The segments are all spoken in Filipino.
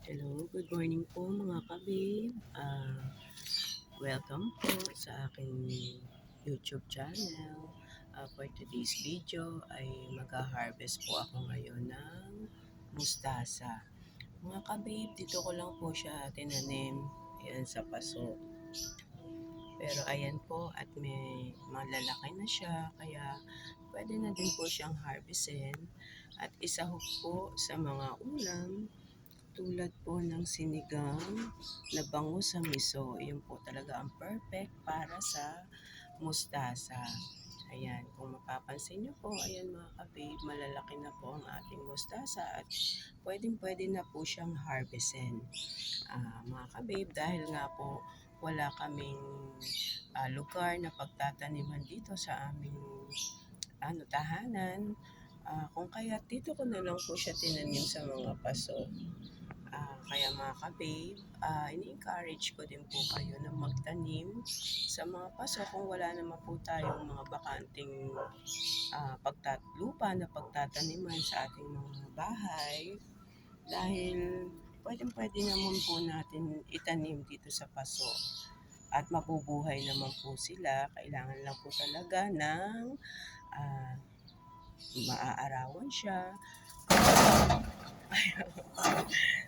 Hello, good morning po mga kabib. Welcome po sa aking YouTube channel. For today's video ay mag-harvest po ako ngayon ng mustasa. Mga kabib, dito ko lang po siya tinanim. Ayan sa paso. Pero ayan po at may malalaki na siya kaya pwede na din po siyang harvestin at isahog po sa mga ulam tulad po ng sinigang na bango sa miso. Yun po talaga ang perfect para sa mustasa. Ayan, kung mapapansin nyo po, ayan mga kababe, malalaki na po ang ating mustasa at pwedeng-pwede na po siyang harvestin. Mga kababe, dahil nga po wala kaming lugar na pagtataniman dito sa aming tahanan, kung kaya dito ko na lang po siya tinanim sa mga paso. Kaya mga ka-babe, ini-encourage ko din po kayo na magtanim sa mga paso kung wala naman po tayong mga bakanting lupa na pagtataniman sa ating mga bahay. Dahil pwede naman po natin itanim dito sa paso. At mabubuhay naman po sila. Kailangan lang po talaga ng maaarawan siya.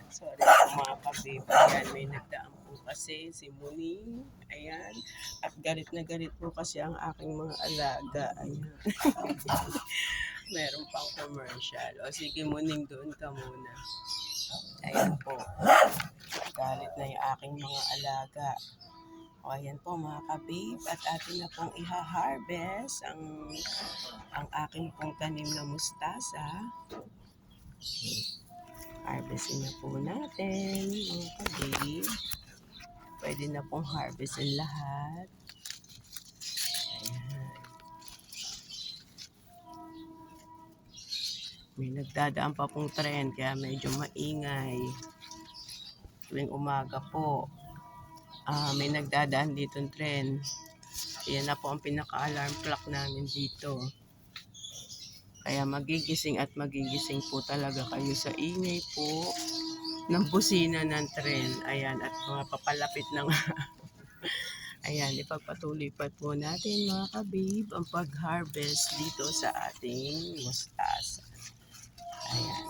Sorry po mga kabib. Ayan, may nagdaan po kasi si Muning. Ayan. At galit na galit po kasi ang aking mga alaga. Ayan. Meron pang commercial. O sige Muning, doon ka muna. Ayan po. Galit na yung aking mga alaga. O ayan po mga kabib. At atin na pong iha-harvest ang aking pong tanim na mustasa. Harvestin na po natin mga kabib. Pwede na pong harvestin lahat. Ayan. May nagdadaan pa pong tren kaya medyo maingay. Tuwing umaga po, may nagdadaan dito ng tren. Yan na po ang pinaka-alarm clock namin dito. Kaya magigising at magigising po talaga kayo sa ingay po ng busina ng tren. Ayan, at mga papalapit ng ayan, ipagpatuloy pa po natin mga kabib ang pag-harvest dito sa ating mustasa. Ayan.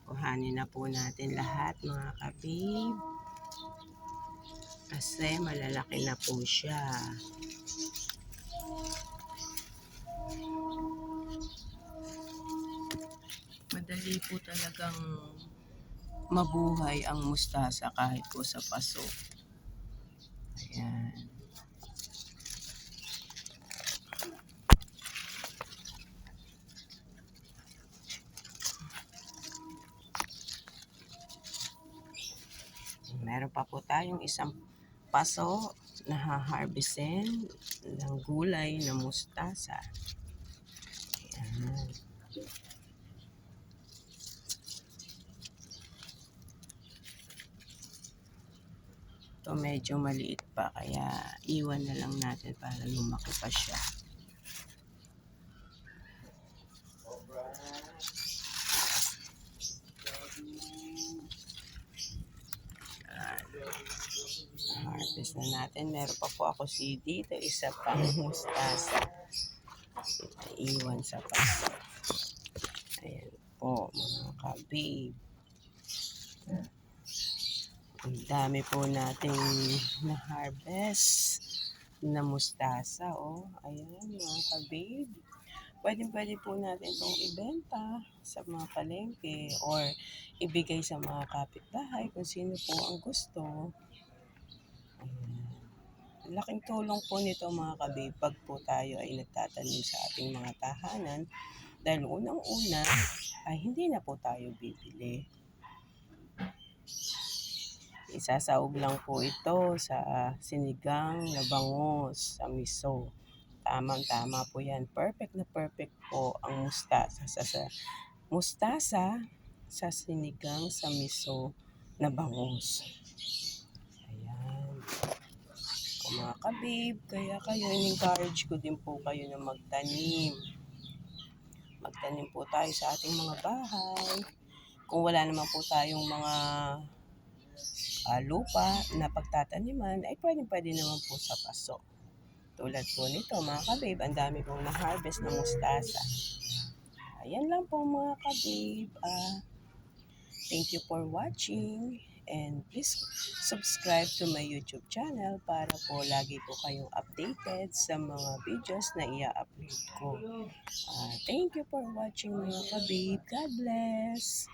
Kuhanin na po natin lahat mga kabib. Kasi malalaki na po siya. Madali po talagang mabuhay ang mustasa kahit po sa paso. Ayan. Meron pa po tayong isang paso na ha-harvestin ng gulay na mustasa. Ayan. Ito medyo maliit pa kaya iwan na lang natin para lumaki pa siya. Harvest na natin. Meron pa po ako dito isa pang mustasa. Iwan sa paso. Ayan po mga kabib. Ang dami po nating na-harvest na mustasa. Oh. Ayan mga kabib. Pwede po natin itong ibenta sa mga palengke or ibigay sa mga kapitbahay kung sino po ang gusto. Ayan. Laking tulong po nito mga kabib pag po tayo ay nagtatanim sa ating mga tahanan dahil unang-una ay hindi na po tayo bibili. Isasaog lang po ito sa sinigang na bangus sa miso. Tamang-tama po yan. Perfect na perfect po ang mustasa sa sinigang sa miso na bangus. Ayan. mga ka-babe. Kaya kayo, in-encourage ko din po kayo na magtanim. Magtanim po tayo sa ating mga bahay. Kung wala naman po tayong mga lupa na pagtataniman, ay pwede naman po sa paso. Tulad po nito mga ka-babe, ang dami kong na-harvest na mustasa. Ayan lang po mga ka-babe. Thank you for watching and please subscribe to my YouTube channel para po lagi po kayong updated sa mga videos na i-upload ko. Thank you for watching mga ka-babe. God bless!